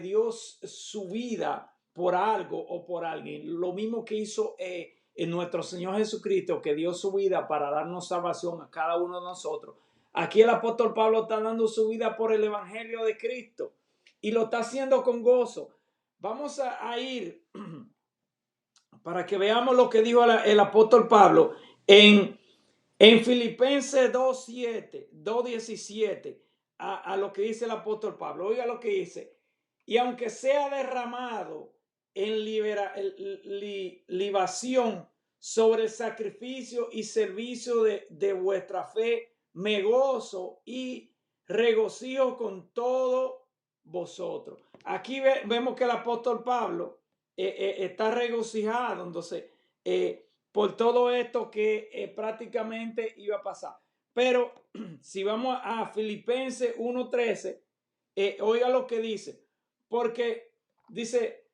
B: Dios su vida por algo o por alguien, lo mismo que hizo en nuestro Señor Jesucristo, que dio su vida para darnos salvación a cada uno de nosotros. Aquí el apóstol Pablo está dando su vida por el evangelio de Cristo y lo está haciendo con gozo. Vamos a ir para que veamos lo que dijo el apóstol Pablo en Filipenses 2:7, 2:17, a lo que dice el apóstol Pablo. Oiga lo que dice. Y aunque sea derramado en libación sobre el sacrificio y servicio de vuestra fe, me gozo y regocijo con todos vosotros. aquí vemos que el apóstol Pablo está regocijado, entonces, por todo esto que prácticamente iba a pasar. Pero si vamos a Filipenses 1:13, oiga lo que dice, porque dice,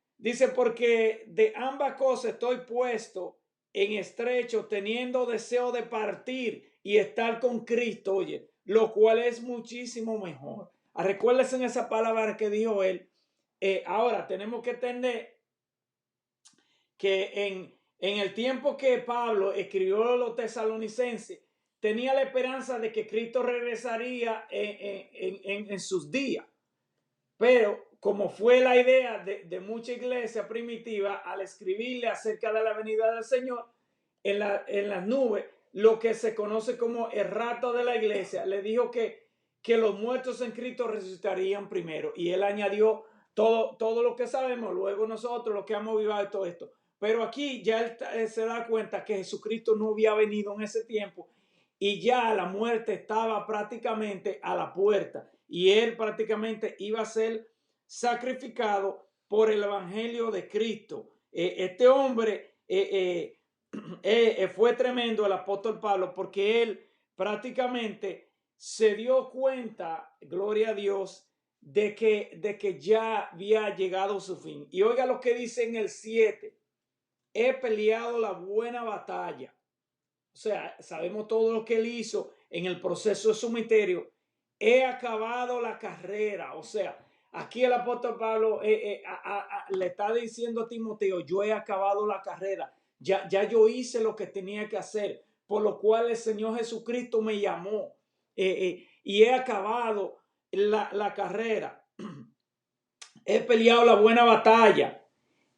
B: porque de ambas cosas estoy puesto en estrecho, teniendo deseo de partir y estar con Cristo, oye, lo cual es muchísimo mejor. Recuérdense en esa palabra que dijo él. Ahora tenemos que entender que en el tiempo que Pablo escribió los tesalonicenses, tenía la esperanza de que Cristo regresaría en sus días. Pero como fue la idea de mucha iglesia primitiva, al escribirle acerca de la venida del Señor en las nubes, lo que se conoce como el rapto de la iglesia, le dijo que los muertos en Cristo resucitarían primero. Y él añadió todo lo que sabemos, luego nosotros, lo que hemos vivido de todo esto. Pero aquí ya él se da cuenta que Jesucristo no había venido en ese tiempo y ya la muerte estaba prácticamente a la puerta y él prácticamente iba a ser sacrificado por el evangelio de Cristo. Este hombre fue tremendo, el apóstol Pablo, porque él prácticamente se dio cuenta, gloria a Dios, de que ya había llegado su fin. Y oiga lo que dice en el 7: he peleado la buena batalla. O sea, sabemos todo lo que él hizo en el proceso de su ministerio. He acabado la carrera. O sea, aquí el apóstol Pablo le está diciendo a Timoteo, yo he acabado la carrera. Ya yo hice lo que tenía que hacer, por lo cual el Señor Jesucristo me llamó. Y he acabado la carrera. He peleado la buena batalla.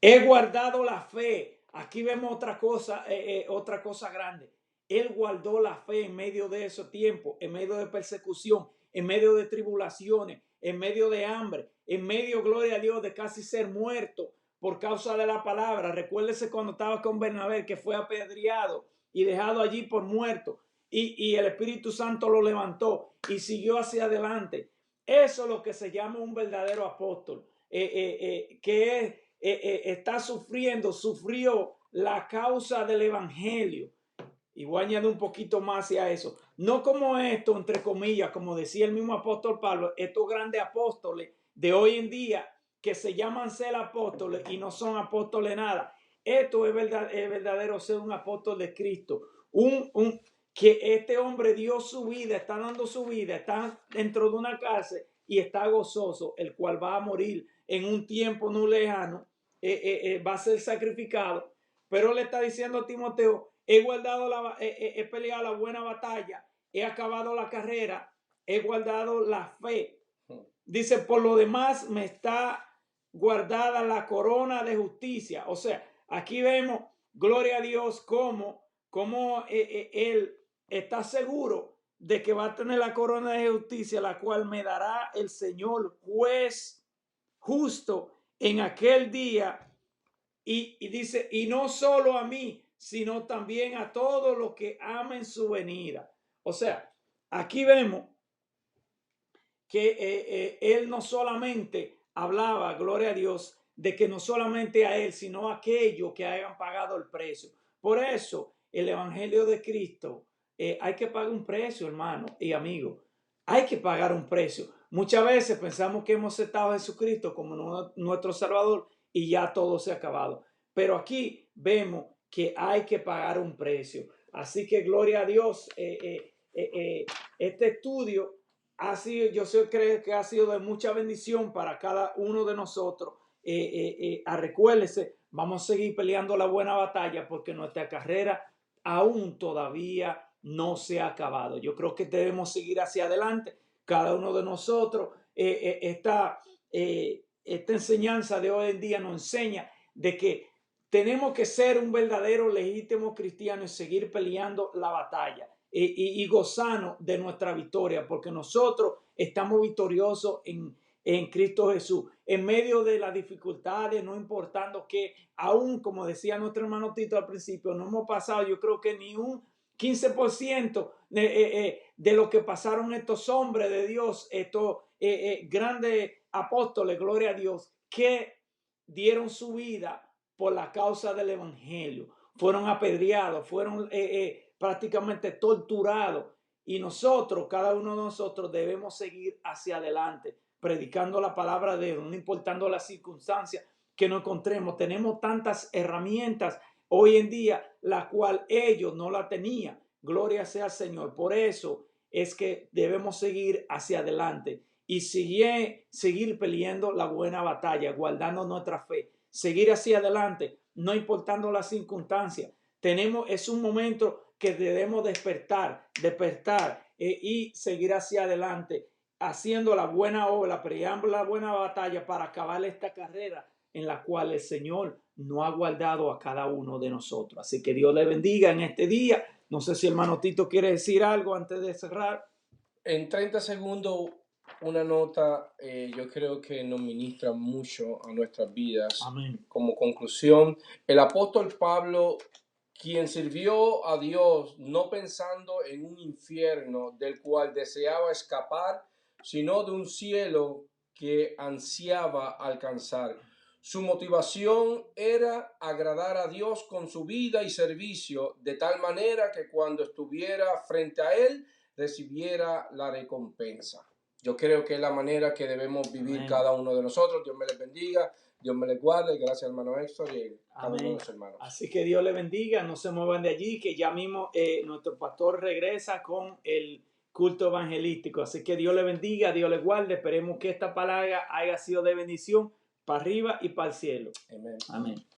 B: He guardado la fe. Aquí vemos otra cosa grande. Él guardó la fe en medio de ese tiempo, en medio de persecución, en medio de tribulaciones, en medio de hambre, en medio, gloria a Dios, de casi ser muerto por causa de la palabra. Recuérdese cuando estaba con Bernabé, que fue apedreado y dejado allí por muerto. Y el Espíritu Santo lo levantó y siguió hacia adelante. Eso es lo que se llama un verdadero apóstol, que es sufrió la causa del evangelio. Y voy a añadir un poquito más hacia eso. No como esto, entre comillas, como decía el mismo apóstol Pablo, estos grandes apóstoles de hoy en día que se llaman ser apóstoles y no son apóstoles nada. Esto es verdadero ser un apóstol de Cristo. Que este hombre dio su vida, está dando su vida, está dentro de una cárcel y está gozoso, el cual va a morir en un tiempo no lejano, va a ser sacrificado. Pero le está diciendo a Timoteo, he peleado la buena batalla, he acabado la carrera, he guardado la fe. Dice, por lo demás me está guardada la corona de justicia. O sea, aquí vemos, gloria a Dios, cómo él está seguro de que va a tener la corona de justicia, la cual me dará el Señor juez justo en aquel día. Y dice, y no solo a mí, sino también a todos los que amen su venida. O sea, aquí vemos que él no solamente hablaba, gloria a Dios, de que no solamente a él, sino a aquellos que hayan pagado el precio. Por eso, el Evangelio de Cristo, hay que pagar un precio, hermano y amigo. Hay que pagar un precio. Muchas veces pensamos que hemos aceptado a Jesucristo como nuestro Salvador y ya todo se ha acabado. Pero aquí vemos que hay que pagar un precio. Así que gloria a Dios. Este estudio creo que ha sido de mucha bendición para cada uno de nosotros. Recuérdese, vamos a seguir peleando la buena batalla porque nuestra carrera aún todavía no se ha acabado. Yo creo que debemos seguir hacia adelante. Cada uno de nosotros, esta enseñanza de hoy en día nos enseña de que tenemos que ser un verdadero legítimo cristiano y seguir peleando la batalla y gozando de nuestra victoria, porque nosotros estamos victoriosos en Cristo Jesús, en medio de las dificultades, no importando que aún, como decía nuestro hermano Tito al principio, no hemos pasado, yo creo que ni un 15% de lo que pasaron estos hombres de Dios, estos grandes apóstoles, gloria a Dios, que dieron su vida por la causa del evangelio. Fueron apedreados, fueron prácticamente torturados. Y nosotros, cada uno de nosotros, debemos seguir hacia adelante, predicando la palabra de Dios, no importando las circunstancias que nos encontremos. Tenemos tantas herramientas hoy en día, la cual ellos no la tenían. Gloria sea al Señor. Por eso es que debemos seguir hacia adelante y seguir peleando la buena batalla, guardando nuestra fe, seguir hacia adelante, no importando las circunstancias. Es un momento que debemos despertar y seguir hacia adelante, haciendo la buena obra, peleando la buena batalla para acabar esta carrera en la cual el Señor nos ha guardado a cada uno de nosotros. Así que Dios le bendiga en este día. No sé si el hermano Tito quiere decir algo antes de cerrar.
A: En 30 segundos, una nota, yo creo que nos ministra mucho a nuestras vidas.
B: Amén.
A: Como conclusión, el apóstol Pablo, quien sirvió a Dios no pensando en un infierno del cual deseaba escapar, sino de un cielo que ansiaba alcanzar. Su motivación era agradar a Dios con su vida y servicio, de tal manera que cuando estuviera frente a Él, recibiera la recompensa. Yo creo que es la manera que debemos vivir
B: Amén.
A: cada uno de nosotros. Dios me les bendiga, Dios me les guarde. Gracias, hermano Héctor, y cada uno de
B: Amén.
A: los hermanos.
B: Así que Dios le bendiga, no se muevan de allí, que ya mismo nuestro pastor regresa con el culto evangelístico. Así que Dios le bendiga, Dios le guarde. Esperemos que esta palabra haya sido de bendición para arriba y para el cielo.
A: Amén.
B: Amén.